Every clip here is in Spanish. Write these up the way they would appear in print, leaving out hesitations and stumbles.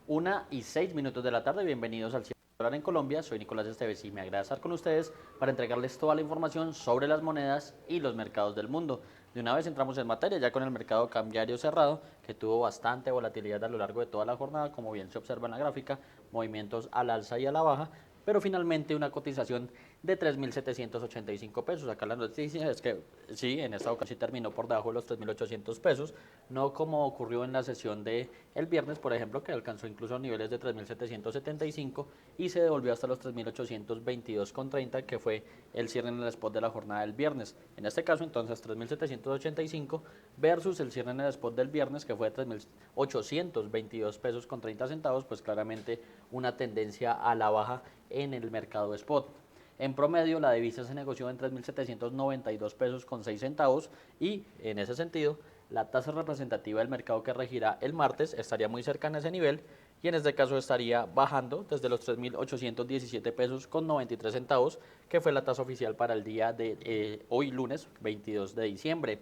1:06 de la tarde, bienvenidos al Ciudad en Colombia, soy Nicolás Esteves y me agrada estar con ustedes para entregarles toda la información sobre las monedas y los mercados del mundo. De una vez entramos en materia ya con el mercado cambiario cerrado, que tuvo bastante volatilidad a lo largo de toda la jornada, como bien se observa en la gráfica, movimientos al alza y a la baja, pero finalmente una cotización de 3.785 pesos. Acá la noticia es que sí, en esta ocasión sí terminó por debajo de los 3.800 pesos, no como ocurrió en la sesión de el viernes, por ejemplo, que alcanzó incluso niveles de 3.775 y se devolvió hasta los 3.822,30, que fue el cierre en el spot de la jornada del viernes. En este caso, entonces, 3.785 versus el cierre en el spot del viernes, que fue de 3.822 pesos con 30 centavos, pues claramente una tendencia a la baja en el mercado spot. En promedio, la divisa se negoció en 3.792 pesos con 6 centavos y, en ese sentido, la tasa representativa del mercado que regirá el martes estaría muy cercana a ese nivel y en este caso estaría bajando desde los 3.817 pesos con 93 centavos, que fue la tasa oficial para el día de hoy lunes 22 de diciembre.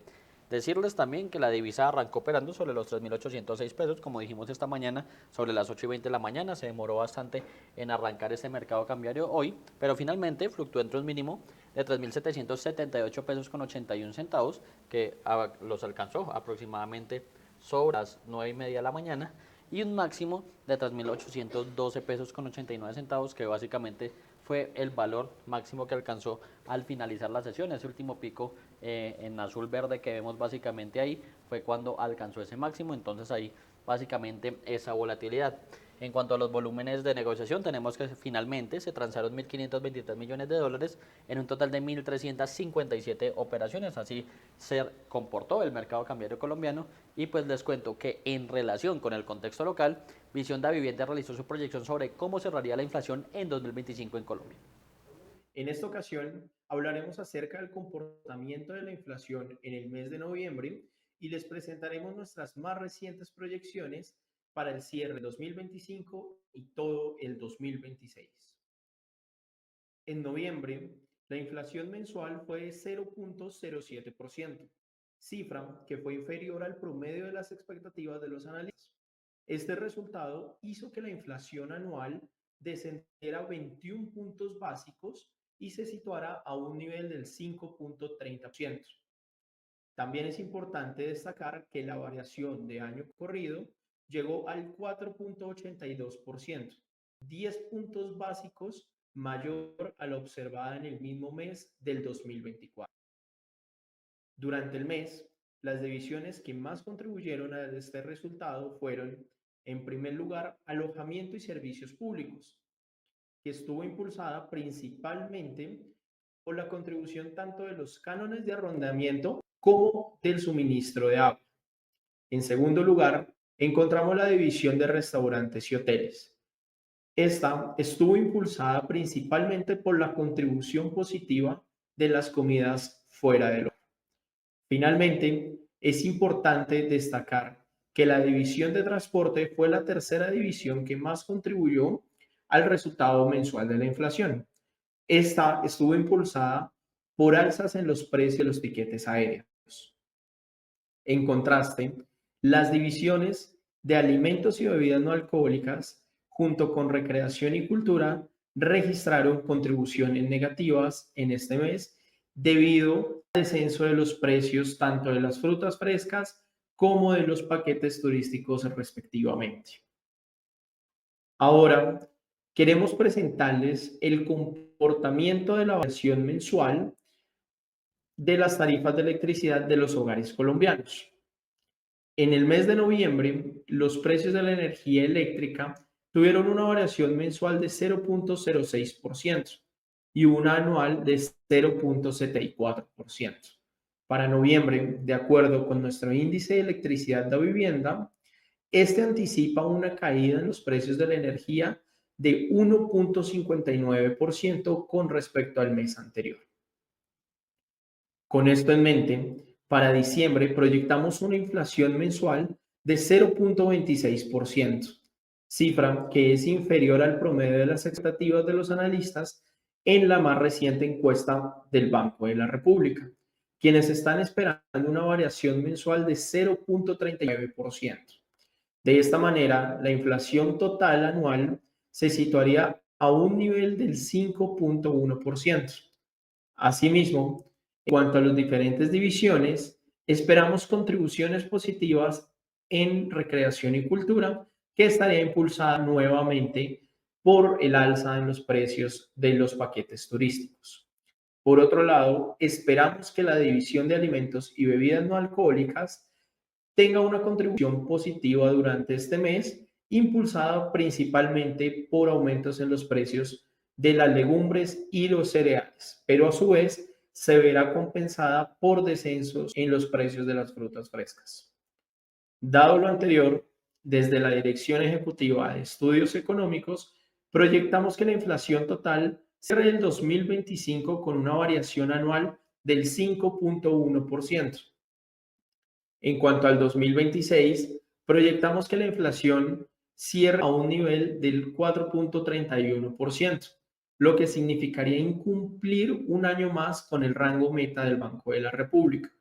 Decirles también que la divisa arrancó operando sobre los 3.806 pesos, como dijimos esta mañana, sobre las 8:20 de la mañana. Se demoró bastante en arrancar este mercado cambiario hoy, pero finalmente fluctuó entre un mínimo de 3.778 pesos con 81 centavos, que los alcanzó aproximadamente sobre las 9:30 de la mañana, y un máximo de 3.812 pesos con 89 centavos, que básicamente fue el valor máximo que alcanzó al finalizar la sesión. Ese último pico en azul verde que vemos básicamente ahí fue cuando alcanzó ese máximo, entonces ahí básicamente esa volatilidad. En cuanto a los volúmenes de negociación, tenemos que finalmente se transaron 1.523 millones de dólares en un total de 1.357 operaciones. Así se comportó el mercado cambiario colombiano. Y pues les cuento que en relación con el contexto local, Visión de Vivienda realizó su proyección sobre cómo cerraría la inflación en 2025 en Colombia. En esta ocasión hablaremos acerca del comportamiento de la inflación en el mes de noviembre y les presentaremos nuestras más recientes proyecciones para el cierre 2025 y todo el 2026. En noviembre, la inflación mensual fue de 0.07%, cifra que fue inferior al promedio de las expectativas de los analistas. Este resultado hizo que la inflación anual descendiera 21 puntos básicos y se situara a un nivel del 5.30%. También es importante destacar que la variación de año corrido llegó al 4.82%, 10 puntos básicos mayor a la observada en el mismo mes del 2024. Durante el mes, las divisiones que más contribuyeron a este resultado fueron, en primer lugar, alojamiento y servicios públicos, que estuvo impulsada principalmente por la contribución tanto de los cánones de arrendamiento como del suministro de agua. En segundo lugar, encontramos la división de restaurantes y hoteles. Esta estuvo impulsada principalmente por la contribución positiva de las comidas fuera del hogar. Finalmente, es importante destacar que la división de transporte fue la tercera división que más contribuyó al resultado mensual de la inflación. Esta estuvo impulsada por alzas en los precios de los tiquetes aéreos. En contraste, las divisiones de alimentos y bebidas no alcohólicas, junto con recreación y cultura, registraron contribuciones negativas en este mes debido al descenso de los precios tanto de las frutas frescas como de los paquetes turísticos respectivamente. Ahora, queremos presentarles el comportamiento de la variación mensual de las tarifas de electricidad de los hogares colombianos. En el mes de noviembre, los precios de la energía eléctrica tuvieron una variación mensual de 0.06% y una anual de 0.74%. Para noviembre, de acuerdo con nuestro índice de electricidad de vivienda, este anticipa una caída en los precios de la energía de 1.59% con respecto al mes anterior. Con esto en mente, para diciembre proyectamos una inflación mensual de 0.26%, cifra que es inferior al promedio de las expectativas de los analistas en la más reciente encuesta del Banco de la República, quienes están esperando una variación mensual de 0.39%. De esta manera, la inflación total anual se situaría a un nivel del 5,1%. Asimismo, en cuanto a las diferentes divisiones, esperamos contribuciones positivas en recreación y cultura, que estaría impulsada nuevamente por el alza en los precios de los paquetes turísticos. Por otro lado, esperamos que la división de alimentos y bebidas no alcohólicas tenga una contribución positiva durante este mes, impulsada principalmente por aumentos en los precios de las legumbres y los cereales, pero a su vez se verá compensada por descensos en los precios de las frutas frescas. Dado lo anterior, desde la Dirección Ejecutiva de Estudios Económicos, proyectamos que la inflación total cierre el 2025 con una variación anual del 5,1%. En cuanto al 2026, proyectamos que la inflación cierre a un nivel del 4,31%, lo que significaría incumplir un año más con el rango meta del Banco de la República.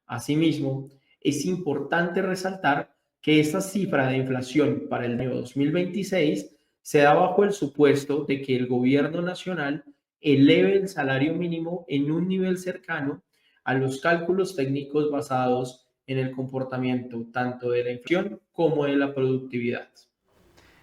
Asimismo, es importante resaltar que esta cifra de inflación para el año 2026 se da bajo el supuesto de que el gobierno nacional eleve el salario mínimo en un nivel cercano a los cálculos técnicos basados en el comportamiento tanto de la inflación como de la productividad.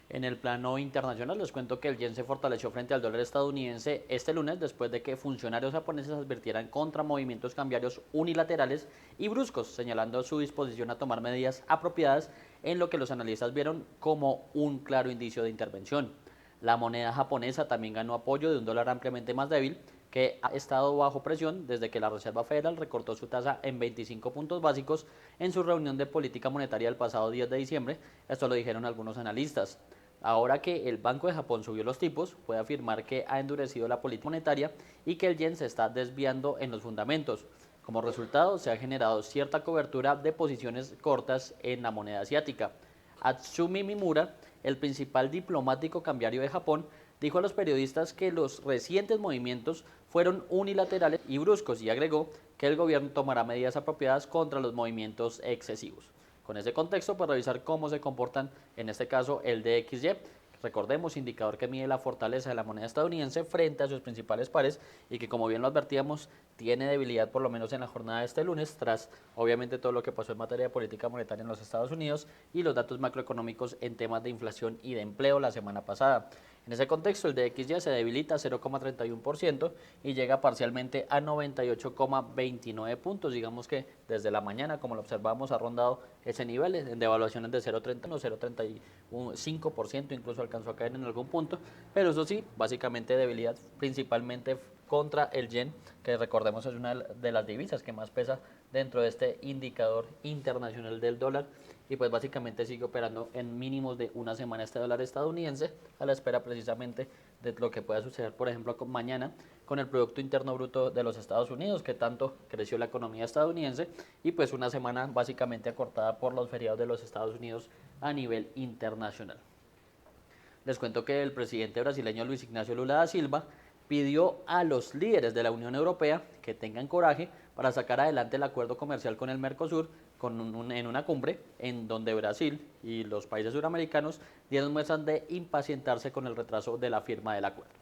En el plano internacional, les cuento que el yen se fortaleció frente al dólar estadounidense este lunes después de que funcionarios japoneses advirtieran contra movimientos cambiarios unilaterales y bruscos, señalando su disposición a tomar medidas apropiadas en lo que los analistas vieron como un claro indicio de intervención. La moneda japonesa también ganó apoyo de un dólar ampliamente más débil, que ha estado bajo presión desde que la Reserva Federal recortó su tasa en 25 puntos básicos en su reunión de política monetaria el pasado 10 de diciembre. Esto lo dijeron algunos analistas. Ahora que el Banco de Japón subió los tipos, puede afirmar que ha endurecido la política monetaria y que el yen se está desviando en los fundamentos. Como resultado, se ha generado cierta cobertura de posiciones cortas en la moneda asiática. Atsumi Mimura, el principal diplomático cambiario de Japón, dijo a los periodistas que los recientes movimientos fueron unilaterales y bruscos y agregó que el gobierno tomará medidas apropiadas contra los movimientos excesivos. Con ese contexto, para revisar cómo se comportan, en este caso, el DXY, recordemos, indicador que mide la fortaleza de la moneda estadounidense frente a sus principales pares y que, como bien lo advertíamos, tiene debilidad por lo menos en la jornada de este lunes, tras obviamente todo lo que pasó en materia de política monetaria en los Estados Unidos y los datos macroeconómicos en temas de inflación y de empleo la semana pasada. En ese contexto, el DXY se debilita 0,31% y llega parcialmente a 98,29 puntos. Digamos que desde la mañana, como lo observamos, ha rondado ese nivel en devaluaciones de 0,30, 0,35%, incluso alcanzó a caer en algún punto, pero eso sí, básicamente debilidad principalmente contra el yen, que recordemos es una de las divisas que más pesa dentro de este indicador internacional del dólar, y pues básicamente sigue operando en mínimos de una semana este dólar estadounidense, a la espera precisamente de lo que pueda suceder, por ejemplo, mañana con el Producto Interno Bruto de los Estados Unidos, que tanto creció la economía estadounidense, y pues una semana básicamente acortada por los feriados de los Estados Unidos a nivel internacional. Les cuento que el presidente brasileño Luis Ignacio Lula da Silva pidió a los líderes de la Unión Europea que tengan coraje para sacar adelante el acuerdo comercial con el Mercosur en una cumbre en donde Brasil y los países suramericanos dieron muestras de impacientarse con el retraso de la firma del acuerdo.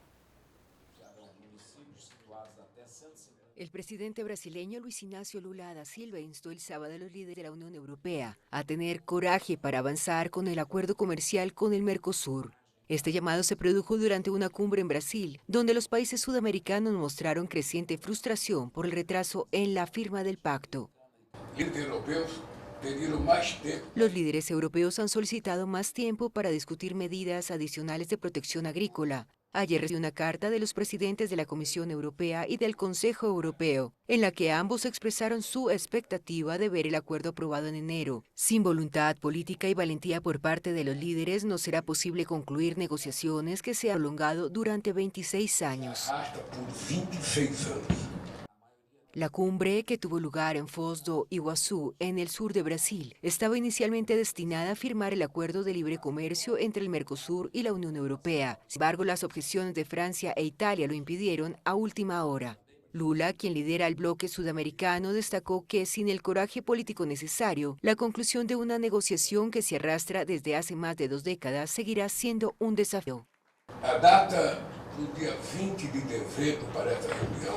El presidente brasileño Luis Ignacio Lula da Silva instó el sábado a los líderes de la Unión Europea a tener coraje para avanzar con el acuerdo comercial con el Mercosur. Este llamado se produjo durante una cumbre en Brasil, donde los países sudamericanos mostraron creciente frustración por el retraso en la firma del pacto. Los líderes europeos han solicitado más tiempo para discutir medidas adicionales de protección agrícola. Ayer recibió una carta de los presidentes de la Comisión Europea y del Consejo Europeo, en la que ambos expresaron su expectativa de ver el acuerdo aprobado en enero. Sin voluntad política y valentía por parte de los líderes, no será posible concluir negociaciones que se han prolongado durante 26 años. La cumbre, que tuvo lugar en Foz do Iguazú, en el sur de Brasil, estaba inicialmente destinada a firmar el acuerdo de libre comercio entre el Mercosur y la Unión Europea. Sin embargo, las objeciones de Francia e Italia lo impidieron a última hora. Lula, quien lidera el bloque sudamericano, destacó que sin el coraje político necesario, la conclusión de una negociación que se arrastra desde hace más de 2 décadas seguirá siendo un desafío. A data do dia 20 de dezembro para essa reunião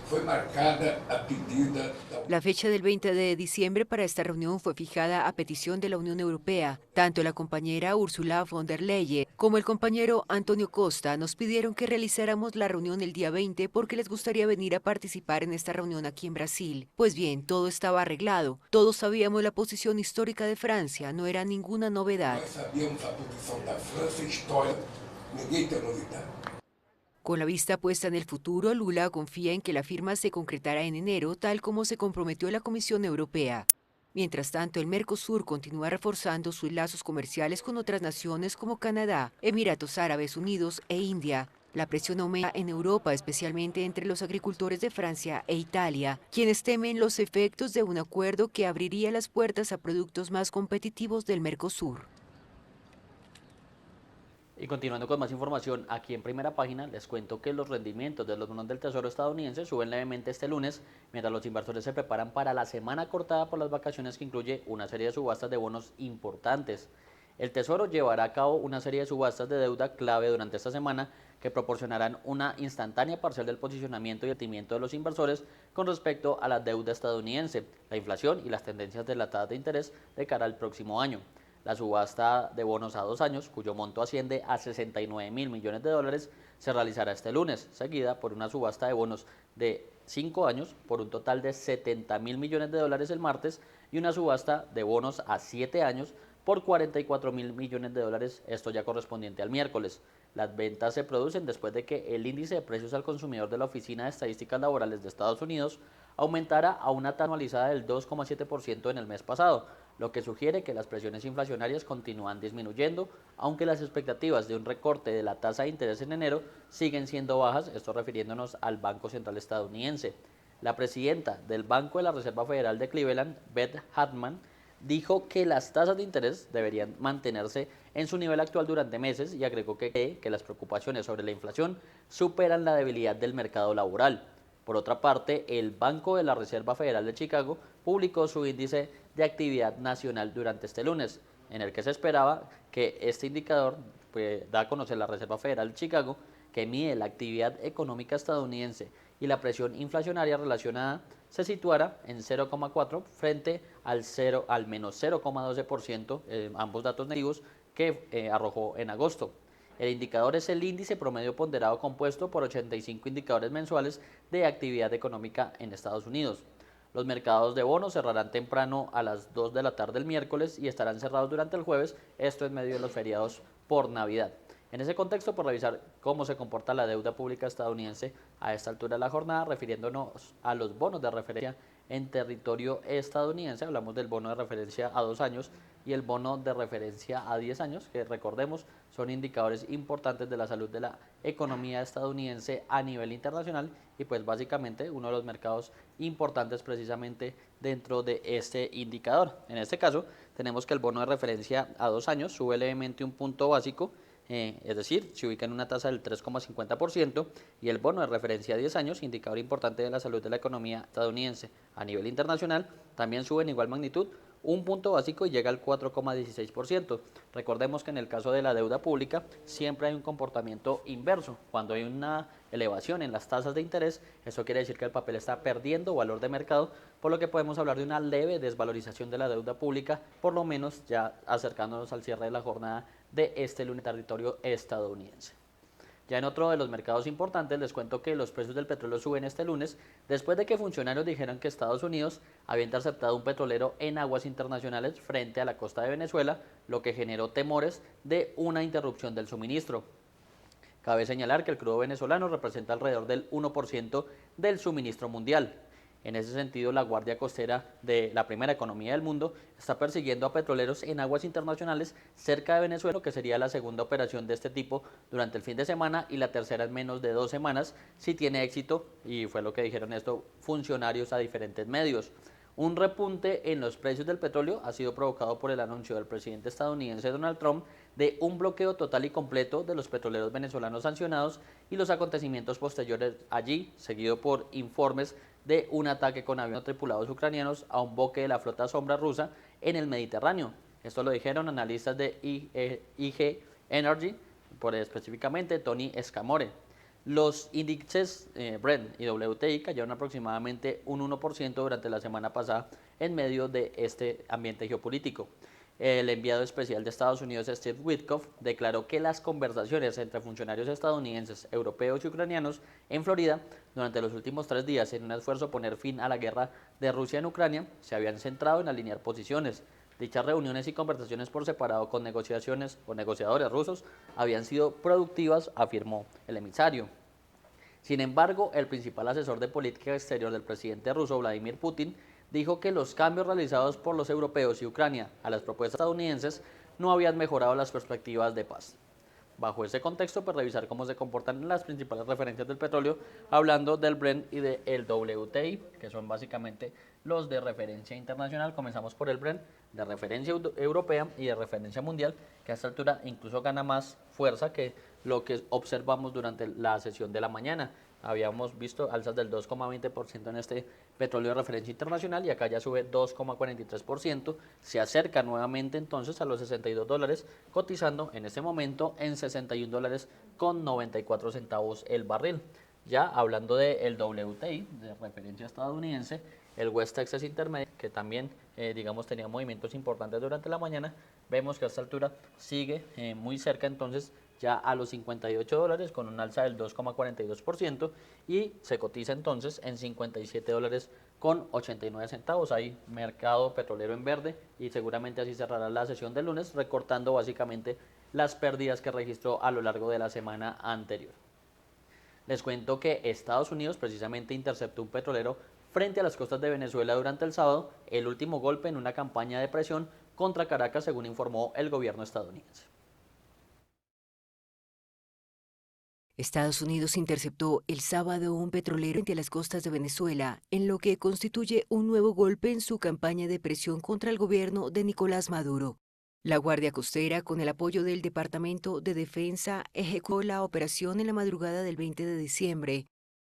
foi marcada a pedida da La fecha del 20 de diciembre para esta reunión fue fijada a petición de la Unión Europea. Tanto la compañera Ursula von der Leyen como el compañero Antonio Costa nos pidieron que realizáramos la reunión el día 20 porque les gustaría venir a participar en esta reunión aquí en Brasil. Pues bien, todo estaba arreglado. Todos sabíamos la posición histórica de Francia, no era ninguna novedad. Nós sabíamos a posição da França histórica, ninguém tem novidade. Con la vista puesta en el futuro, Lula confía en que la firma se concretará en enero, tal como se comprometió la Comisión Europea. Mientras tanto, el Mercosur continúa reforzando sus lazos comerciales con otras naciones como Canadá, Emiratos Árabes Unidos e India. La presión aumenta en Europa, especialmente entre los agricultores de Francia e Italia, quienes temen los efectos de un acuerdo que abriría las puertas a productos más competitivos del Mercosur. Y continuando con más información, aquí en primera página les cuento que los rendimientos de los bonos del Tesoro estadounidense suben levemente este lunes, mientras los inversores se preparan para la semana cortada por las vacaciones que incluye una serie de subastas de bonos importantes. El Tesoro llevará a cabo una serie de subastas de deuda clave durante esta semana que proporcionarán una instantánea parcial del posicionamiento y rendimiento de los inversores con respecto a la deuda estadounidense, la inflación y las tendencias de la tasa de interés de cara al próximo año. La subasta de bonos a 2 años, cuyo monto asciende a 69.000 millones de dólares, se realizará este lunes, seguida por una subasta de bonos de 5 años por un total de 70.000 millones de dólares el martes y una subasta de bonos a 7 años por 44.000 millones de dólares, esto ya correspondiente al miércoles. Las ventas se producen después de que el índice de precios al consumidor de la Oficina de Estadísticas Laborales de Estados Unidos aumentara a una tasa anualizada del 2,7% en el mes pasado, lo que sugiere que las presiones inflacionarias continúan disminuyendo, aunque las expectativas de un recorte de la tasa de interés en enero siguen siendo bajas, esto refiriéndonos al Banco Central estadounidense. La presidenta del Banco de la Reserva Federal de Cleveland, Beth Hartman, dijo que las tasas de interés deberían mantenerse en su nivel actual durante meses y agregó que cree que las preocupaciones sobre la inflación superan la debilidad del mercado laboral. Por otra parte, el Banco de la Reserva Federal de Chicago publicó su índice de actividad nacional durante este lunes, en el que se esperaba que este indicador da a conocer la Reserva Federal de Chicago, que mide la actividad económica estadounidense y la presión inflacionaria relacionada, se situara en 0,4 frente al menos 0,12%, ambos datos negativos, que arrojó en agosto. El indicador es el índice promedio ponderado compuesto por 85 indicadores mensuales de actividad económica en Estados Unidos. Los mercados de bonos cerrarán temprano a las 2 de la tarde el miércoles y estarán cerrados durante el jueves, esto en medio de los feriados por Navidad. En ese contexto, por revisar cómo se comporta la deuda pública estadounidense a esta altura de la jornada, refiriéndonos a los bonos de referencia en territorio estadounidense, hablamos del bono de referencia a 2 años y el bono de referencia a 10 años, que recordemos son indicadores importantes de la salud de la economía estadounidense a nivel internacional y pues básicamente uno de los mercados importantes precisamente dentro de este indicador. En este caso tenemos que el bono de referencia a 2 años sube levemente un punto básico, es decir, se ubica en una tasa del 3,50% y el bono de referencia a 10 años, indicador importante de la salud de la economía estadounidense a nivel internacional, también sube en igual magnitud un punto básico y llega al 4,16%. Recordemos que en el caso de la deuda pública siempre hay un comportamiento inverso. Cuando hay una elevación en las tasas de interés, eso quiere decir que el papel está perdiendo valor de mercado, por lo que podemos hablar de una leve desvalorización de la deuda pública, por lo menos ya acercándonos al cierre de la jornada de este lunes en territorio estadounidense. Ya en otro de los mercados importantes les cuento que los precios del petróleo suben este lunes después de que funcionarios dijeron que Estados Unidos había interceptado un petrolero en aguas internacionales frente a la costa de Venezuela, lo que generó temores de una interrupción del suministro. Cabe señalar que el crudo venezolano representa alrededor del 1% del suministro mundial. En ese sentido, la Guardia Costera de la primera economía del mundo está persiguiendo a petroleros en aguas internacionales cerca de Venezuela, que sería la segunda operación de este tipo durante el fin de semana y la tercera en menos de 2 semanas, si tiene éxito, y fue lo que dijeron estos funcionarios a diferentes medios. Un repunte en los precios del petróleo ha sido provocado por el anuncio del presidente estadounidense Donald Trump de un bloqueo total y completo de los petroleros venezolanos sancionados y los acontecimientos posteriores allí, seguido por informes de un ataque con aviones tripulados ucranianos a un buque de la flota sombra rusa en el Mediterráneo. Esto lo dijeron analistas de IG Energy, por específicamente Tony Escamore. Los índices Brent y WTI cayeron aproximadamente un 1% durante la semana pasada en medio de este ambiente geopolítico. El enviado especial de Estados Unidos, Steve Witkoff, declaró que las conversaciones entre funcionarios estadounidenses, europeos y ucranianos en Florida durante los últimos 3 días en un esfuerzo por poner fin a la guerra de Rusia en Ucrania se habían centrado en alinear posiciones. Dichas reuniones y conversaciones por separado con negociaciones o negociadores rusos habían sido productivas, afirmó el emisario. Sin embargo, el principal asesor de política exterior del presidente ruso, Vladimir Putin, dijo que los cambios realizados por los europeos y Ucrania a las propuestas estadounidenses no habían mejorado las perspectivas de paz. Bajo ese contexto, pues revisar cómo se comportan las principales referencias del petróleo, hablando del Brent y del WTI, que son básicamente los de referencia internacional. Comenzamos por el Brent, de referencia europea y de referencia mundial, que a esta altura incluso gana más fuerza que lo que observamos durante la sesión de la mañana. Habíamos visto alzas del 2,20% en este petróleo de referencia internacional y acá ya sube 2,43%, se acerca nuevamente entonces a los $62, cotizando en este momento en $61 con 94 centavos el barril. Ya hablando del WTI, de referencia estadounidense, el West Texas Intermediate, que también digamos tenía movimientos importantes durante la mañana, vemos que a esta altura sigue muy cerca entonces ya a los $58 con un alza del 2,42% y se cotiza entonces en $57 con 89 centavos. Hay mercado petrolero en verde y seguramente así cerrará la sesión del lunes, recortando básicamente las pérdidas que registró a lo largo de la semana anterior. Les cuento que Estados Unidos precisamente interceptó un petrolero frente a las costas de Venezuela durante el sábado, el último golpe en una campaña de presión contra Caracas, según informó el gobierno estadounidense. Estados Unidos interceptó el sábado un petrolero frente a las costas de Venezuela, en lo que constituye un nuevo golpe en su campaña de presión contra el gobierno de Nicolás Maduro. La Guardia Costera, con el apoyo del Departamento de Defensa, ejecutó la operación en la madrugada del 20 de diciembre.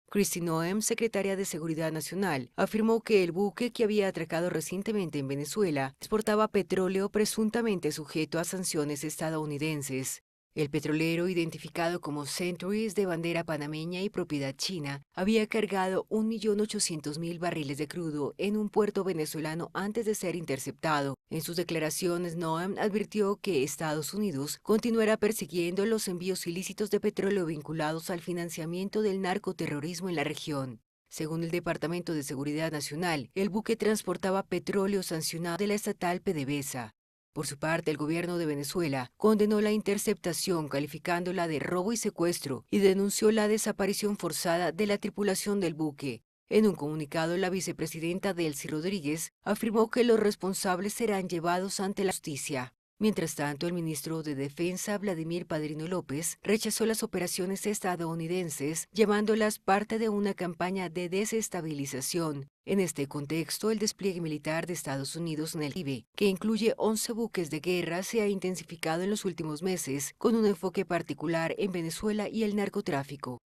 Kristi Noem, secretaria de Seguridad Nacional, afirmó que el buque que había atracado recientemente en Venezuela exportaba petróleo presuntamente sujeto a sanciones estadounidenses. El petrolero, identificado como Century, de bandera panameña y propiedad china, había cargado 1.800.000 barriles de crudo en un puerto venezolano antes de ser interceptado. En sus declaraciones, Noam advirtió que Estados Unidos continuará persiguiendo los envíos ilícitos de petróleo vinculados al financiamiento del narcoterrorismo en la región. Según el Departamento de Seguridad Nacional, el buque transportaba petróleo sancionado de la estatal PDVSA. Por su parte, el gobierno de Venezuela condenó la interceptación calificándola de robo y secuestro y denunció la desaparición forzada de la tripulación del buque. En un comunicado, la vicepresidenta Delcy Rodríguez afirmó que los responsables serán llevados ante la justicia. Mientras tanto, el ministro de Defensa, Vladimir Padrino López, rechazó las operaciones estadounidenses, llamándolas parte de una campaña de desestabilización. En este contexto, el despliegue militar de Estados Unidos en el Caribe, que incluye 11 buques de guerra, se ha intensificado en los últimos meses, con un enfoque particular en Venezuela y el narcotráfico.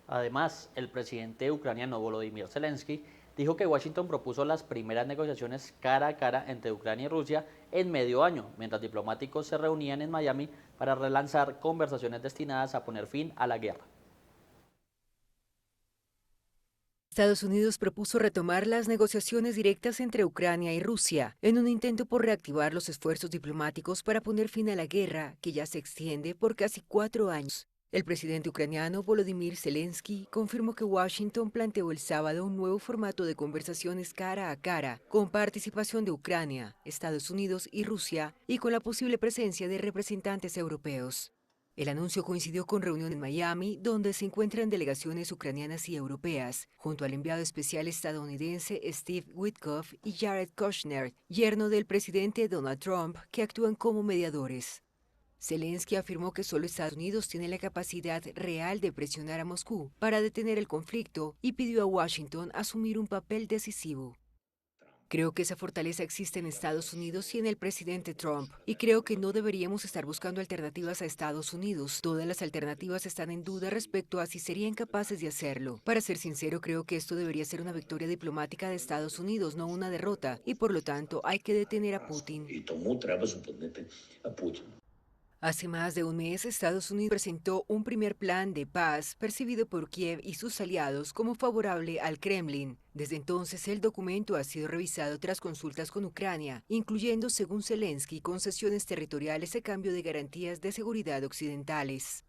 Además, el presidente ucraniano Volodymyr Zelensky dijo que Washington propuso las primeras negociaciones cara a cara entre Ucrania y Rusia en medio año, mientras diplomáticos se reunían en Miami para relanzar conversaciones destinadas a poner fin a la guerra. Estados Unidos propuso retomar las negociaciones directas entre Ucrania y Rusia, en un intento por reactivar los esfuerzos diplomáticos para poner fin a la guerra, que ya se extiende por casi 4 años. El presidente ucraniano Volodymyr Zelensky confirmó que Washington planteó el sábado un nuevo formato de conversaciones cara a cara, con participación de Ucrania, Estados Unidos y Rusia, y con la posible presencia de representantes europeos. El anuncio coincidió con reunión en Miami, donde se encuentran delegaciones ucranianas y europeas, junto al enviado especial estadounidense Steve Witkoff y Jared Kushner, yerno del presidente Donald Trump, que actúan como mediadores. Zelensky afirmó que solo Estados Unidos tiene la capacidad real de presionar a Moscú para detener el conflicto y pidió a Washington asumir un papel decisivo. Creo que esa fortaleza existe en Estados Unidos y en el presidente Trump, y creo que no deberíamos estar buscando alternativas a Estados Unidos. Todas las alternativas están en duda respecto a si serían capaces de hacerlo. Para ser sincero, creo que esto debería ser una victoria diplomática de Estados Unidos, no una derrota, y por lo tanto hay que detener a Putin. Hace más de un mes, Estados Unidos presentó un primer plan de paz percibido por Kiev y sus aliados como favorable al Kremlin. Desde entonces, el documento ha sido revisado tras consultas con Ucrania, incluyendo, según Zelensky, concesiones territoriales a cambio de garantías de seguridad occidentales.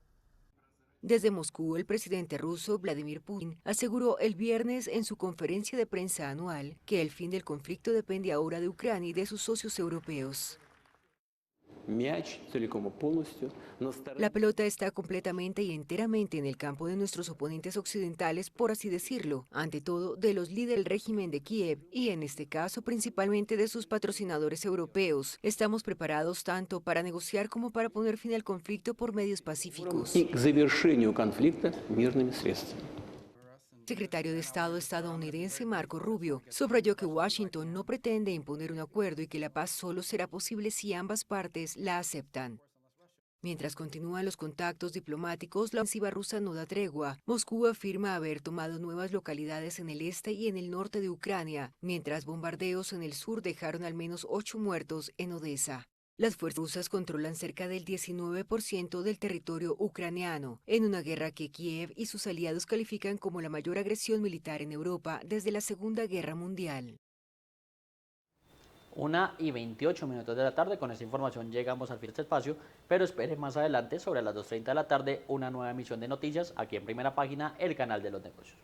Desde Moscú, el presidente ruso Vladimir Putin aseguró el viernes en su conferencia de prensa anual que el fin del conflicto depende ahora de Ucrania y de sus socios europeos. La pelota está completamente y enteramente en el campo de nuestros oponentes occidentales, por así decirlo, ante todo de los líderes del régimen de Kiev y, en este caso, principalmente de sus patrocinadores europeos. Estamos preparados tanto para negociar como para poner fin al conflicto por medios pacíficos. El secretario de Estado estadounidense Marco Rubio subrayó que Washington no pretende imponer un acuerdo y que la paz solo será posible si ambas partes la aceptan. Mientras continúan los contactos diplomáticos, la ofensiva rusa no da tregua. Moscú afirma haber tomado nuevas localidades en el este y en el norte de Ucrania, mientras bombardeos en el sur dejaron al menos 8 muertos en Odessa. Las fuerzas rusas controlan cerca del 19% del territorio ucraniano, en una guerra que Kiev y sus aliados califican como la mayor agresión militar en Europa desde la Segunda Guerra Mundial. 1:28 de la tarde, con esta información llegamos al fin de este espacio, pero espere más adelante, sobre las 2:30 de la tarde, una nueva emisión de noticias aquí en Primera Página, el canal de los negocios.